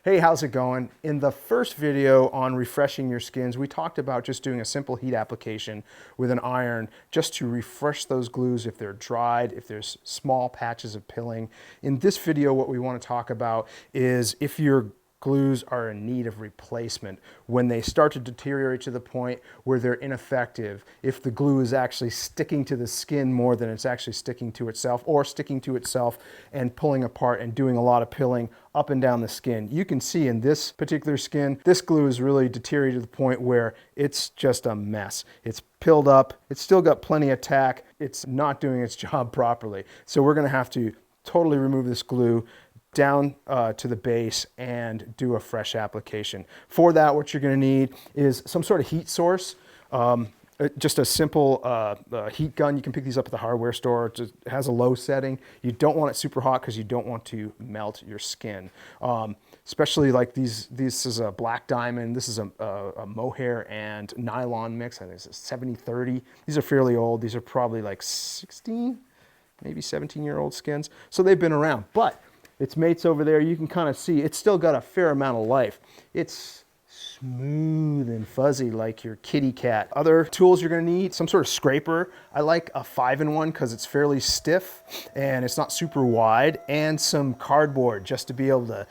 Hey, how's it going? In the first video on refreshing your skins, we talked about just doing a simple heat application with an iron just to refresh those glues if they're dried, if there's small patches of pilling. In this video, what we want to talk about is if your glues are in need of replacement, when they start to deteriorate to the point where they're ineffective, if the glue is actually sticking to the skin more than it's actually sticking to itself, or sticking to itself and pulling apart and doing a lot of pilling up and down the skin. You can see in this particular skin, this glue is really deteriorated to the point where it's just a mess. It's pilled up, it's still got plenty of tack, it's not doing its job properly. So we're gonna have to totally remove this glue down to the base and do a fresh application. For that, what you're going to need is some sort of heat source. Just a simple heat gun. You can pick these up at the hardware store. It has a low setting. You don't want it super hot because you don't want to melt your skin. Especially like these. This is a black diamond. This is a mohair and nylon mix. I think it's a 70-30. These are fairly old. These are probably like 16, maybe 17-year-old skins. So they've been around, but its mates over there, you can kind of see it's still got a fair amount of life. It's smooth and fuzzy like your kitty cat. Other tools you're going to need, some sort of scraper. I like a 5-in-1 because it's fairly stiff and it's not super wide, and some cardboard just to be able to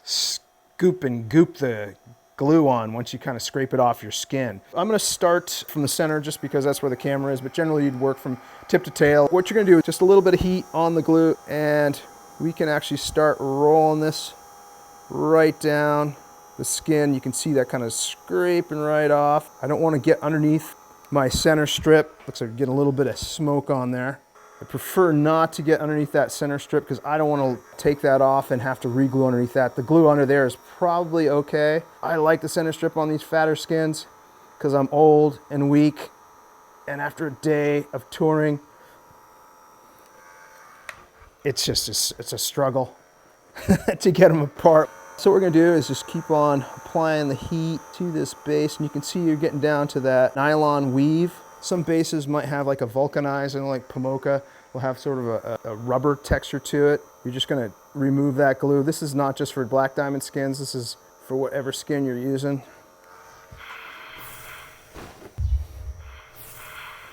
scoop and goop the glue on once you kind of scrape it off your skin. I'm going to start from the center just because that's where the camera is, but generally you'd work from tip to tail. What you're going to do is just a little bit of heat on the glue, and we can actually start rolling this right down the skin. You can see that kind of scraping right off. I don't want to get underneath my center strip. Looks like we're getting a little bit of smoke on there. I prefer not to get underneath that center strip because I don't want to take that off and have to re-glue underneath that. The glue under there is probably okay. I like the center strip on these fatter skins because I'm old and weak, and after a day of touring, it's a struggle to get them apart. So what we're gonna do is just keep on applying the heat to this base, and you can see you're getting down to that nylon weave. Some bases might have like a vulcanized, and like Pomoka will have sort of a rubber texture to it. You're just gonna remove that glue. This is not just for black diamond skins, this is for whatever skin you're using.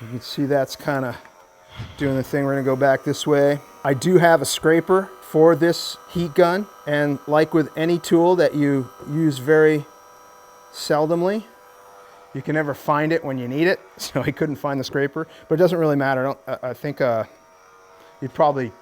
You can see that's kind of doing the thing. We're gonna go back this way. I do have a scraper for this heat gun, and like with any tool that you use very seldomly, you can never find it when you need it. So I couldn't find the scraper, but it doesn't really matter. I think you'd probably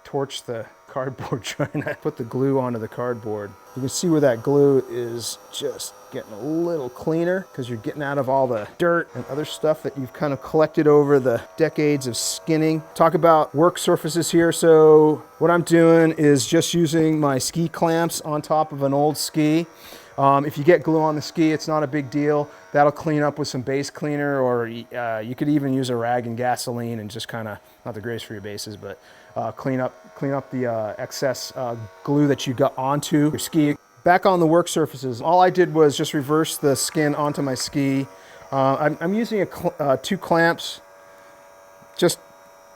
torch the cardboard trying to put the glue onto the cardboard. You can see where that glue is just getting a little cleaner because you're getting out of all the dirt and other stuff that you've kind of collected over the decades of skinning. Talk about work surfaces here. So what I'm doing is just using my ski clamps on top of an old ski. If you get glue on the ski, it's not a big deal. That'll clean up with some base cleaner, or you could even use a rag and gasoline and just kind of, not the greatest for your bases, but clean up the excess glue that you got onto your ski. Back on the work surfaces, all I did was just reverse the skin onto my ski. I'm using two clamps just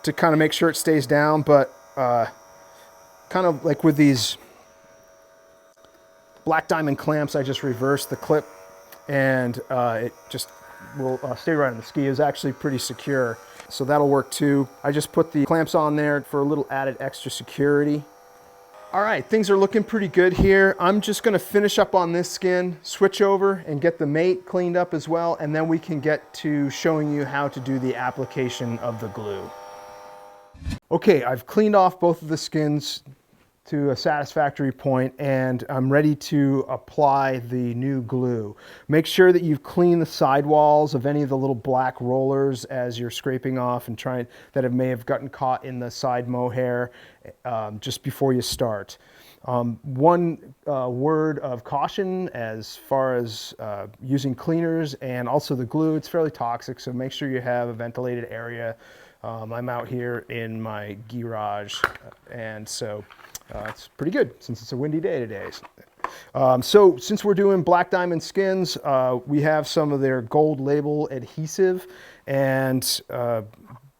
to kind of make sure it stays down, but kind of like with these black diamond clamps, I just reversed the clip, and it just will stay right on the ski. It's actually pretty secure, so that'll work too. I just put the clamps on there for a little added extra security. All right, things are looking pretty good here. I'm just gonna finish up on this skin, switch over and get the mate cleaned up as well, and then we can get to showing you how to do the application of the glue. Okay, I've cleaned off both of the skins to a satisfactory point, and I'm ready to apply the new glue. Make sure that you've cleaned the sidewalls of any of the little black rollers as you're scraping off and trying that may have gotten caught in the side mohair just before you start. One word of caution as far as using cleaners and also the glue, it's fairly toxic, so make sure you have a ventilated area. I'm out here in my garage, and so it's pretty good since it's a windy day today. So since we're doing black diamond skins, we have some of their gold label adhesive, and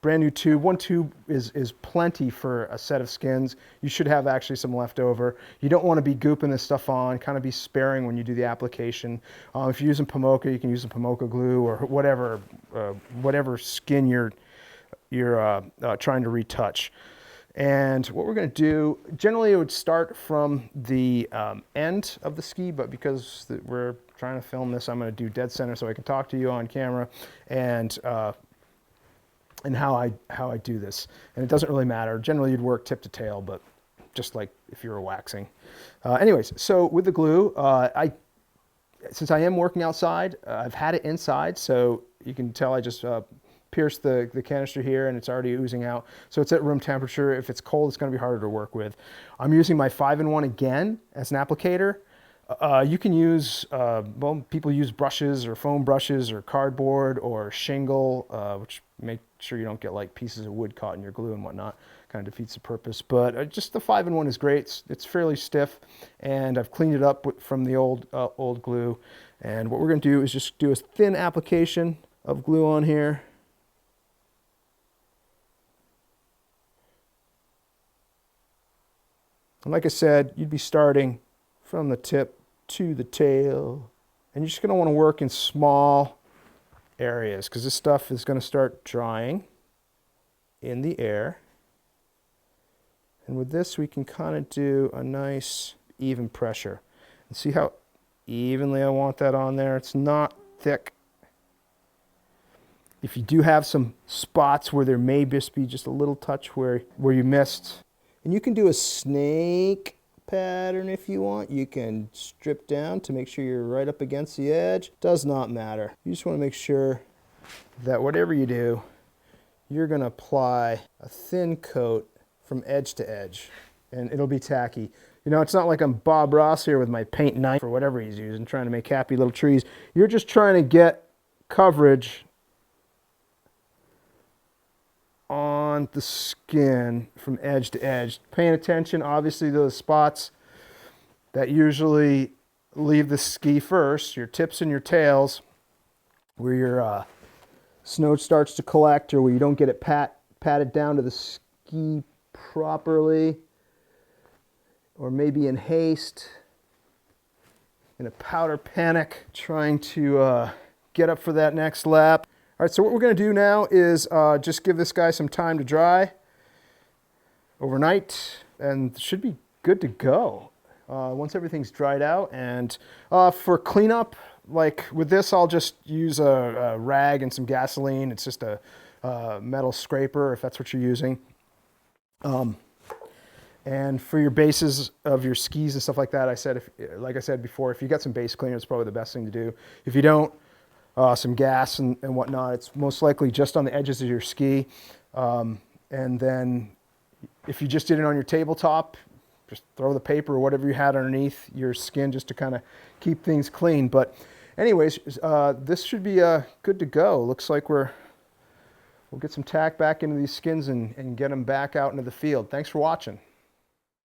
brand new tube. One tube is plenty for a set of skins. You should have actually some left over. You don't want to be gooping this stuff on. Kind of be sparing when you do the application. If you're using Pomoka, you can use some Pomoka glue or whatever skin you're trying to retouch. And what we're going to do, generally it would start from the end of the ski, but because we're trying to film this, I'm going to do dead center so I can talk to you on camera and how I do this. And it doesn't really matter. Generally you'd work tip to tail, but just like if you were waxing. Anyways, so with the glue, since I am working outside, I've had it inside, so you can tell I just pierced the canister here and it's already oozing out. So it's at room temperature. If it's cold, it's going to be harder to work with. I'm using my 5-in-1 again as an applicator. You can use, well, people use brushes or foam brushes or cardboard or shingle, which make sure you don't get like pieces of wood caught in your glue and whatnot. Kind of defeats the purpose. But just the 5-in-1 is great. It's fairly stiff, and I've cleaned it up from the old glue. And what we're going to do is just do a thin application of glue on here. And like I said, you'd be starting from the tip to the tail. And you're just going to want to work in small areas because this stuff is going to start drying in the air. And with this, we can kind of do a nice even pressure. And see how evenly I want that on there? It's not thick. If you do have some spots where there may just be just a little touch where you missed, and you can do a snake pattern if you want. You can strip down to make sure you're right up against the edge. Does not matter. You just want to make sure that whatever you do, you're going to apply a thin coat from edge to edge, and it'll be tacky. You know, it's not like I'm Bob Ross here with my paint knife or whatever he's using, trying to make happy little trees. You're just trying to get coverage on the skin from edge to edge. Paying attention, obviously, to those spots that usually leave the ski first, your tips and your tails, where your snow starts to collect or where you don't get it patted down to the ski properly, or maybe in haste, in a powder panic, trying to get up for that next lap. All right, so what we're going to do now is just give this guy some time to dry overnight, and should be good to go once everything's dried out. And for cleanup, like with this, I'll just use a rag and some gasoline. It's just a metal scraper if that's what you're using. And for your bases of your skis and stuff like that, like I said before, if you got some base cleaner, it's probably the best thing to do. If you don't, some gas and whatnot, it's most likely just on the edges of your ski. And then if you just did it on your tabletop, just throw the paper or whatever you had underneath your skin just to kind of keep things clean. But anyways, this should be good to go. Looks like we'll get some tack back into these skins and get them back out into the field. Thanks for watching.